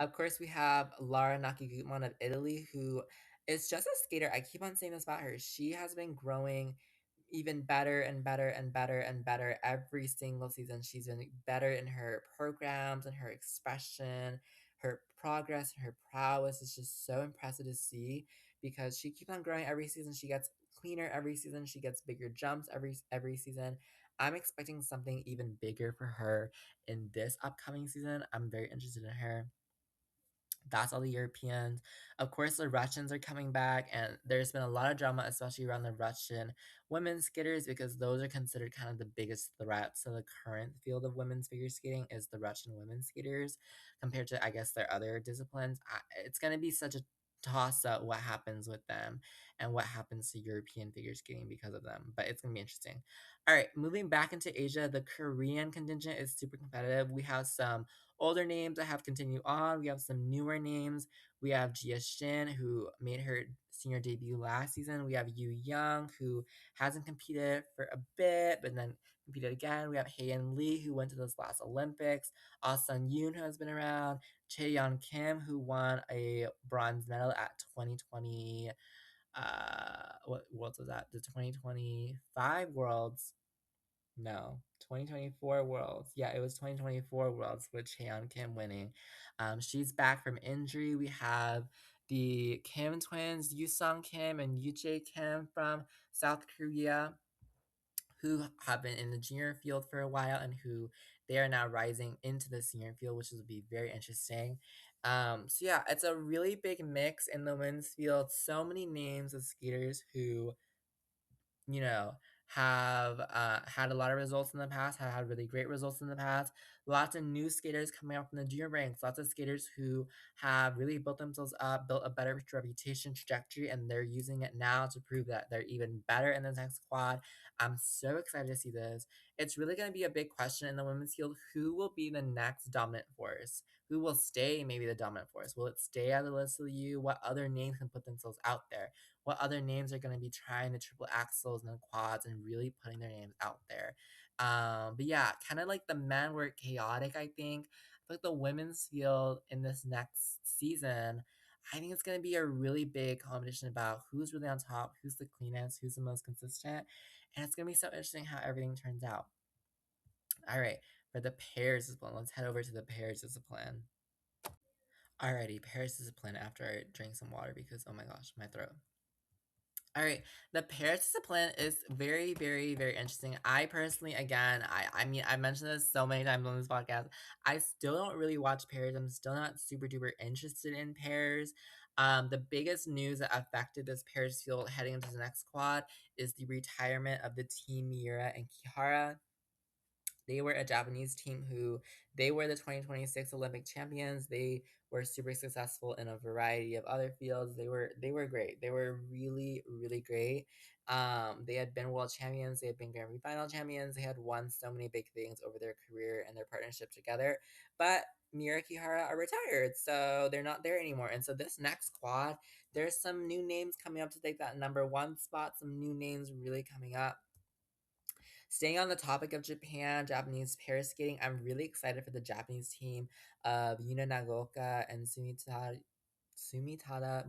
Of course, we have Lara Nakagutman of Italy, who is just a skater. I keep on saying this about her. She has been growing even better and better and better and better every single season. She's been better in her programs and her expression, her progress, and her prowess is just so impressive to see because she keeps on growing every season. She gets cleaner every season. She gets bigger jumps every season. I'm expecting something even bigger for her in this upcoming season. I'm very interested in her. That's all the Europeans. Of course, the Russians are coming back, and there's been a lot of drama, especially around the Russian women's skaters, because those are considered kind of the biggest threats to the current field of women's figure skating is the Russian women's skaters compared to, I guess, their other disciplines. It's going to be such a toss up what happens with them and what happens to European figure skating because of them, but it's going to be interesting. All right, moving back into Asia, the Korean contingent is super competitive. We have some older names that have continued on. We have some newer names. We have Jia Shin, who made her senior debut last season. We have Yu Young, who hasn't competed for a bit, but then competed again. We have Haein Lee, who went to this last Olympics. Ah Sun Yoon, who has been around. Chaeyeon Kim, who won a bronze medal at 2020. What worlds was that? The 2025 Worlds. No, 2024 Worlds. Yeah, it was 2024 Worlds with Cheon Kim winning. She's back from injury. We have the Kim twins, Yusung Kim and Yujae Kim from South Korea, who have been in the junior field for a while and who they are now rising into the senior field, which will be very interesting. So yeah, it's a really big mix in the women's field. So many names of skaters who you know, have had a lot of results in the past, have had really great results in the past. Lots of new skaters coming up from the junior ranks, lots of skaters who have really built themselves up, built a better reputation trajectory, and they're using it now to prove that they're even better in the next quad. I'm so excited to see this. It's really going to be a big question in the women's field. Who will be the next dominant force? Who will stay maybe the dominant force? Will it stay at the list of you? What other names can put themselves out there? What other names are going to be trying the triple axles and the quads and really putting their names out there. But yeah, kind of like the men were chaotic, I think. I feel like the women's field in this next season, I think it's going to be a really big competition about who's really on top, who's the cleanest, who's the most consistent. And it's going to be so interesting how everything turns out. All right, for the pairs discipline, let's head over to the pairs discipline. Alrighty, pairs discipline after I drink some water because oh my gosh, my throat. All right, the Paris discipline is very, very, very interesting. I personally, again, I mean, I mentioned this so many times on this podcast. I still don't really watch pairs. I'm still not super duper interested in pairs. The biggest news that affected this pairs field heading into the next quad is the retirement of the team Miura and Kihara. They were a Japanese team who they were the 2026 Olympic champions. They were super successful in a variety of other fields. They were great. They were really really great. They had been world champions. They had been Grand Prix final champions. They had won so many big things over their career and their partnership together. But Miura Kihara are retired, so they're not there anymore. And so this next quad, there's some new names coming up to take that number one spot. Some new names really coming up. Staying on the topic of Japan, Japanese pair skating, I'm really excited for the Japanese team of Yuna Nagaoka and Sumitada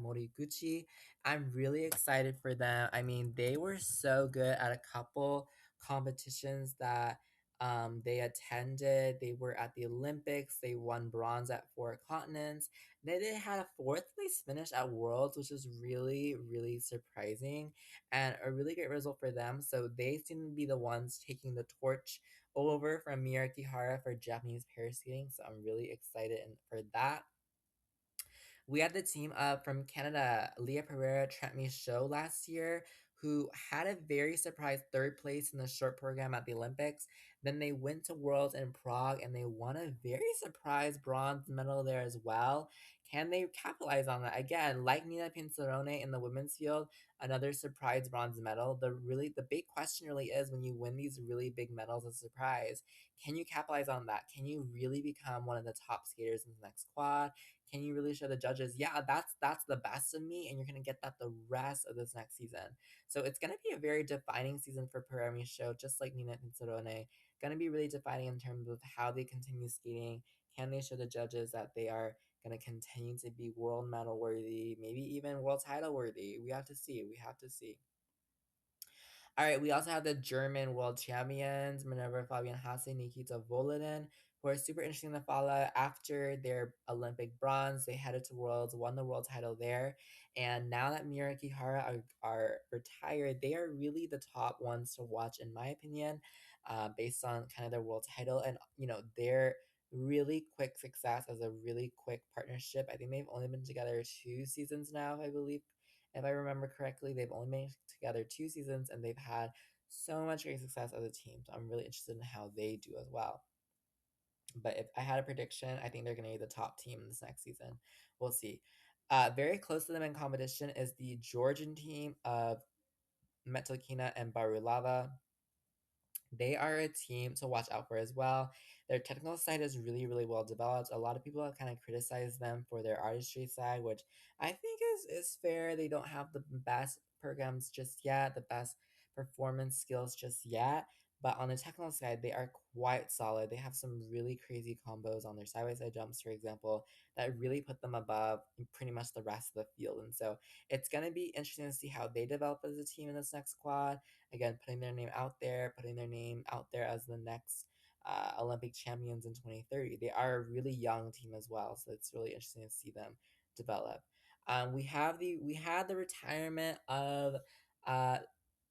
Moriguchi. I'm really excited for them. I mean, they were so good at a couple competitions that they attended. They were at the Olympics. They won bronze at four continents. Then they had a fourth place finish at Worlds, which is really, really surprising and a really great result for them. So they seem to be the ones taking the torch over from Miura Kihara for Japanese pair skating. So I'm really excited for that. We had the team from Canada, Leah Pereira, Trent Michaud last year, who had a very surprise third place in the short program at the Olympics. Then they went to Worlds in Prague and they won a very surprise bronze medal there as well. Can they capitalize on that? Again, like Nina Pinzerone in the women's field, another surprise bronze medal. The big question really is when you win these really big medals as a surprise, can you capitalize on that? Can you really become one of the top skaters in the next quad? Can you really show the judges, yeah, that's the best of me, and you're gonna get that the rest of this next season. So it's gonna be a very defining season for Parami Show, just like Nina Pinzerone. Gonna be really defining in terms of how they continue skating. Can they show the judges that they are gonna continue to be world medal worthy, maybe even world title worthy? We have to see. We have to see. All right, we also have the German world champions, Minerva Fabian Hasse, Nikita Volodin, who are super interesting to follow. After their Olympic bronze, they headed to Worlds, won the world title there. And now that Miura Kihara are retired, they are really the top ones to watch, in my opinion, based on kind of their world title and, their really quick success as a really quick partnership. I think they've only been together 2 seasons now, I believe, if I remember correctly. They've only been together 2 seasons and they've had so much great success as a team. So I'm really interested in how they do as well. But if I had a prediction, I think they're going to be the top team this next season. We'll see. Very close to them in competition is the Georgian team of Metlakina and Barulava. They are a team to watch out for as well. Their technical side is really, really well developed. A lot of people have kind of criticized them for their artistry side, which I think is fair. They don't have the best programs just yet, the best performance skills just yet. But on the technical side, they are quite solid. They have some really crazy combos on their side by side jumps, for example, that really put them above pretty much the rest of the field. And so it's going to be interesting to see how they develop as a team in this next squad. Again, putting their name out there, putting their name out there as the next Olympic champions in 2030. They are a really young team as well, so it's really interesting to see them develop. We had the retirement of uh,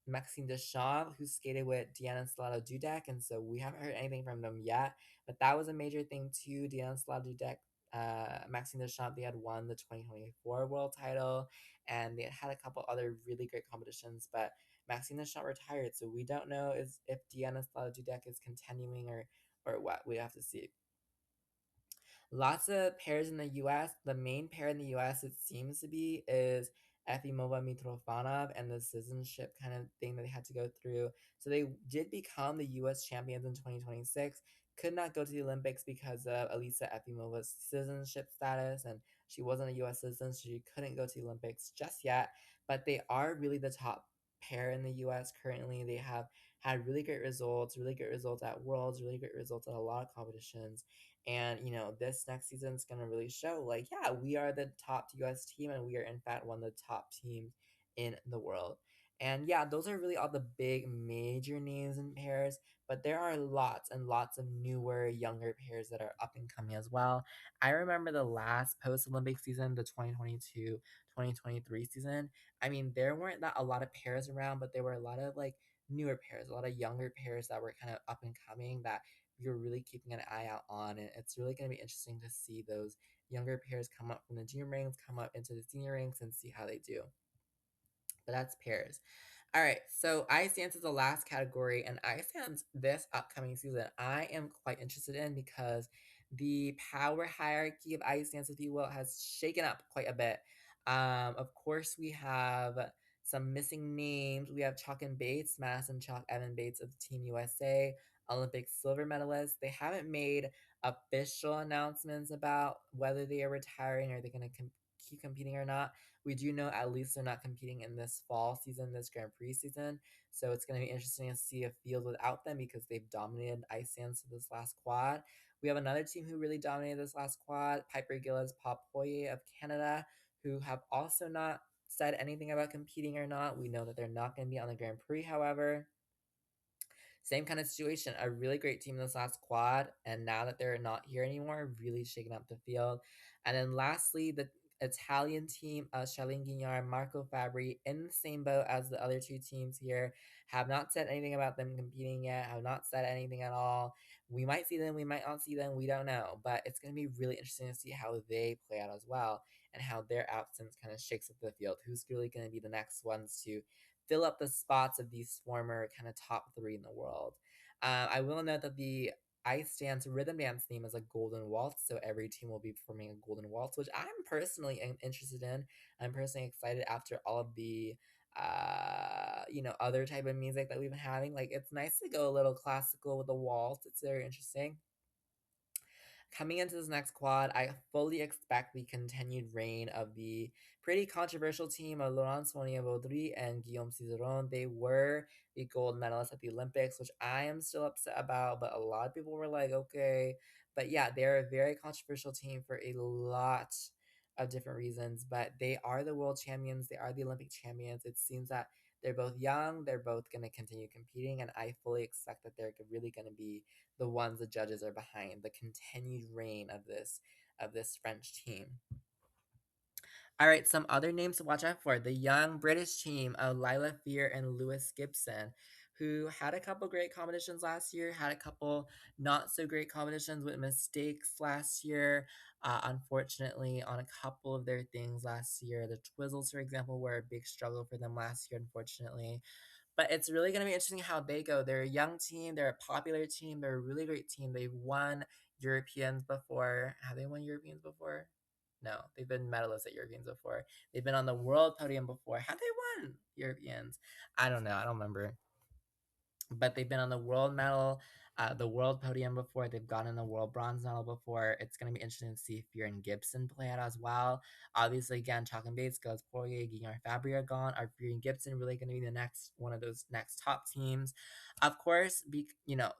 Maxime Deschamps, who skated with Deanna Salado Dudek, and so we haven't heard anything from them yet. But that was a major thing too. Deanna Salado Dudek, Maxime Deschamps, they had won the 2024 world title, and they had a couple other really great competitions. But Maxime Deschamps retired, so we don't know if Deanna Salado Dudek is continuing or what. We have to see. Lots of pairs in the US. The main pair in the US, it seems to be, is Efimova Mitrofanov and the citizenship kind of thing that they had to go through. So they did become the US champions in 2026. Could not go to the Olympics because of Elisa Efimova's citizenship status, and she wasn't a US citizen, so she couldn't go to the Olympics just yet. But they are really the top pair in the US currently. They have had really great results at Worlds, really great results at a lot of competitions. And, this next season is going to really show, like, yeah, we are the top US team, and we are, in fact, one of the top teams in the world. And yeah, those are really all the big major names in pairs, but there are lots and lots of newer, younger pairs that are up and coming as well. I remember the last post Olympic season, the 2022 2023 season. I mean, there weren't that a lot of pairs around, but there were a lot of like newer pairs, a lot of younger pairs that were kind of up and coming that you're really keeping an eye out on. And it's really going to be interesting to see those younger pairs come up from the junior ranks, come up into the senior ranks, and see how they do. But that's pairs. All right, so ice dance is the last category, and ice dance this upcoming season I am quite interested in because the power hierarchy of ice dance, if you will, has shaken up quite a bit. Of course, we have some missing names. We have Chalk and Bates, Madison Chalk, Evan Bates of Team USA, Olympic silver medalists. They haven't made official announcements about whether they are retiring or they're going to keep competing or not. We do know at least they're not competing in this fall season, this Grand Prix season. So it's going to be interesting to see a field without them because they've dominated ice dance this last quad. We have another team who really dominated this last quad, Piper Gillis, Pop Poirier of Canada, who have also not said anything about competing or not. We know that they're not going to be on the Grand Prix, however. Same kind of situation. A really great team in this last quad, and now that they're not here anymore, really shaking up the field. And then lastly, the Italian team, Charlene Guignard, Marco Fabri, in the same boat as the other two teams here, have not said anything about them competing yet, have not said anything at all. We might see them, we might not see them, we don't know. But it's going to be really interesting to see how they play out as well and how their absence kind of shakes up the field. Who's really going to be the next ones to fill up the spots of these former kind of top three in the world. I will note that the ice dance rhythm dance theme is a golden waltz, so every team will be performing a golden waltz, which I'm personally interested in. I'm personally excited after all of the other type of music that we've been having. Like, it's nice to go a little classical with a waltz. It's very interesting. Coming into this next quad, I fully expect the continued reign of the pretty controversial team of Laurent Sonia Vaudry and Guillaume Cizeron. They were the gold medalists at the Olympics, which I am still upset about, but a lot of people were like, okay. But yeah, they're a very controversial team for a lot of different reasons, but they are the world champions. They are the Olympic champions. It seems that they're both young. They're both going to continue competing, and I fully expect that they're really going to be the ones the judges are behind, the continued reign of this French team. All right, some other names to watch out for. The young British team of Lila Fear and Lewis Gibson, who had a couple great competitions last year, had a couple not so great competitions with mistakes last year. Unfortunately, on a couple of their things last year, the Twizzles, for example, were a big struggle for them last year, unfortunately. But it's really going to be interesting how they go. They're a young team. They're a popular team. They're a really great team. They've won Europeans before. Have they won Europeans before? No, they've been medalists at Europeans before. They've been on the world podium before. Have they won Europeans? I don't know. I don't remember. But they've been on the world medal the world podium before. They've gotten a world bronze medal before. It's going to be interesting to see Fear and Gibson play out as well. Obviously, again, Chalk and Bates, Goes Poirier, Guillaume Fabry are gone. Are Fear and Gibson really going to be the next one of those next top teams? Of course,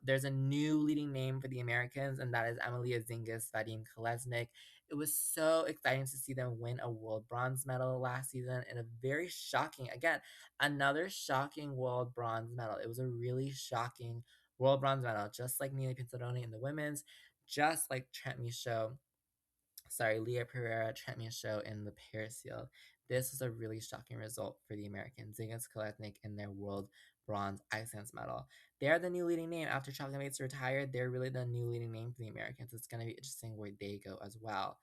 there's a new leading name for the Americans, and that is Emilia Zingis, Vadim Kolesnik. It was so exciting to see them win a world bronze medal last season in a very shocking, again, another shocking world bronze medal. It was a really shocking world bronze medal, just like Nina Pinzaroni in the women's, just like Leah Pereira, Trent Michaud in the Paris field. This was a really shocking result for the Americans. Zingas Kolesnik in their world bronze ice dance medal. They're the new leading name. After Chocolate Mates retired, they're really the new leading name for the Americans. It's going to be interesting where they go as well.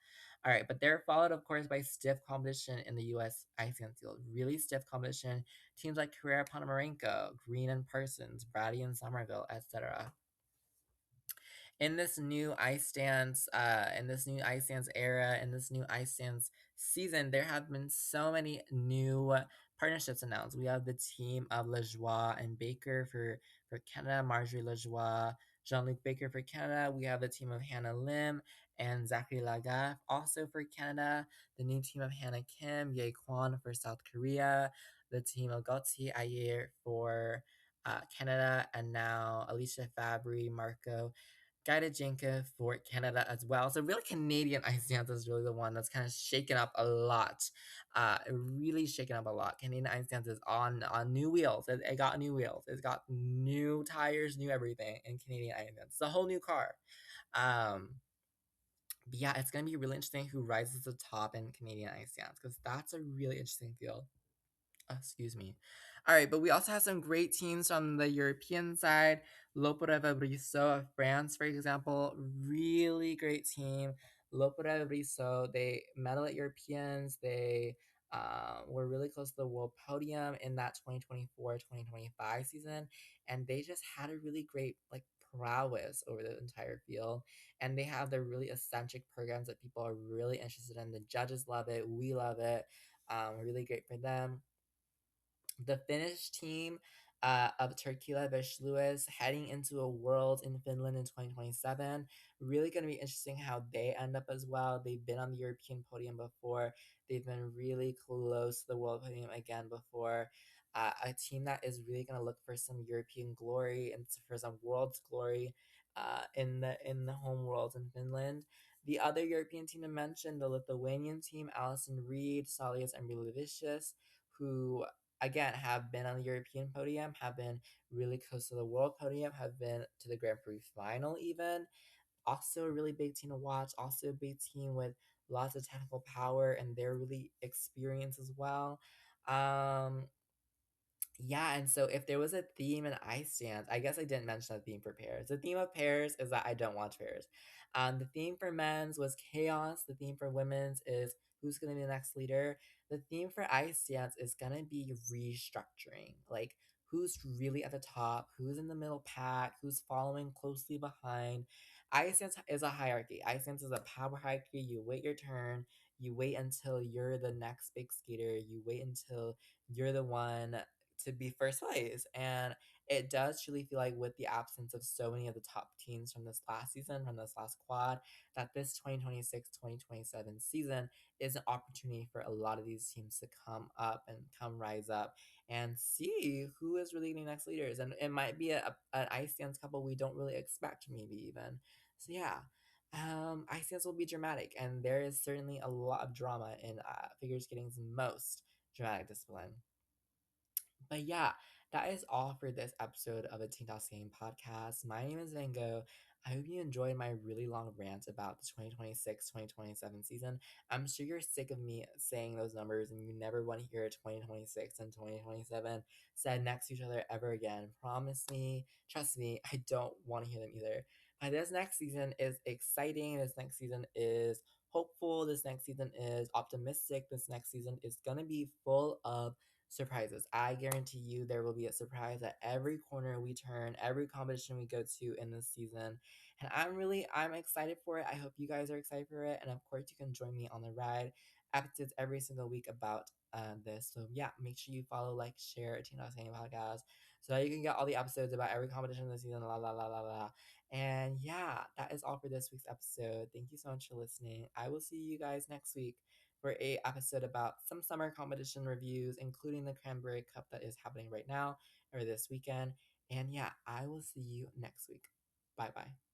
All right, but they're followed, of course, by stiff competition in the U.S. ice dance field. Really stiff competition. Teams like Carrera Ponomarenko, Green and Parsons, Brady and Somerville, etc. In this new ice dance era, in this new ice dance season, there have been so many new partnerships announced. We have the team of Lajoie and Baker for Canada, Marjorie Lajoie, Jean-Luc Baker for Canada. We have the team of Hannah Lim and Zachary Lagaffe also for Canada. The new team of Hannah Kim, Ye Kwon for South Korea. The team of Gauthier Ayer for Canada, and now Alicia Fabry, Marco Guided Jenka for Canada as well. So really Canadian ice dance is really the one that's kind of shaken up a lot. Really shaken up a lot. Canadian ice dance is on new wheels. It got new wheels. It's got new tires, new everything in Canadian ice dance. It's a whole new car. Um, but yeah, it's gonna be really interesting who rises to the top in Canadian ice dance because that's a really interesting field. Excuse me. All right, but we also have some great teams from the European side. L'Opera Brissot of France, for example, really great team. L'Opera Brissot, they medal at Europeans. They were really close to the world podium in that 2024-2025 season. And they just had a really great prowess over the entire field. And they have the really eccentric programs that people are really interested in. The judges love it. We love it. Really great for them. The Finnish team of Turkila Lewis heading into a world in Finland in 2027. Really going to be interesting how they end up as well. They've been on the European podium before. They've been really close to the world podium again before. A team that is really going to look for some European glory and for some world's glory in the home world in Finland. The other European team to mention, the Lithuanian team, Alison Reed, Salias, and Milevicius, who again have been on the European podium, have been really close to the world podium, have been to the Grand Prix final even. Also a really big team to watch, also a big team with lots of technical power, and they're really experienced as well. Um, yeah, and so if there was a theme in ice dance, I guess I didn't mention a theme for pairs. The theme of pairs is that I don't watch pairs. The theme for men's was chaos. The theme for women's is who's going to be the next leader. The theme for ice dance is going to be restructuring. Like who's really at the top, who's in the middle pack, who's following closely behind. Ice dance is a hierarchy. Ice dance is a power hierarchy. You wait your turn. You wait until you're the next big skater. You wait until you're the one to be first place. And it does truly feel like, with the absence of so many of the top teams from this last season, from this last quad, that this 2026-2027 season is an opportunity for a lot of these teams to come up and come rise up and see who is really the next leaders. And it might be an ice dance couple we don't really expect, maybe even. So yeah. Ice dance will be dramatic, and there is certainly a lot of drama in figure skating's most dramatic discipline. But yeah, that is all for this episode of the Teen Toss Game podcast. My name is Van Gogh. I hope you enjoyed my really long rant about the 2026-2027 season. I'm sure you're sick of me saying those numbers and you never want to hear 2026 and 2027 said next to each other ever again. Promise me, trust me, I don't want to hear them either. But this next season is exciting. This next season is hopeful. This next season is optimistic. This next season is going to be full of surprises. I guarantee you there will be a surprise at every corner we turn, every competition we go to in this season. And I'm excited for it. I hope you guys are excited for it. And of course you can join me on the ride. Episodes every single week about this. So yeah, make sure you follow, like, share Teen Talks Gaming Podcast so that you can get all the episodes about every competition this season. La la la la la. And yeah, that is all for this week's episode. Thank you so much for listening. I will see you guys next week for a episode about some summer competition reviews, including the Cranberry Cup that is happening right now or this weekend. And yeah, I will see you next week. Bye bye.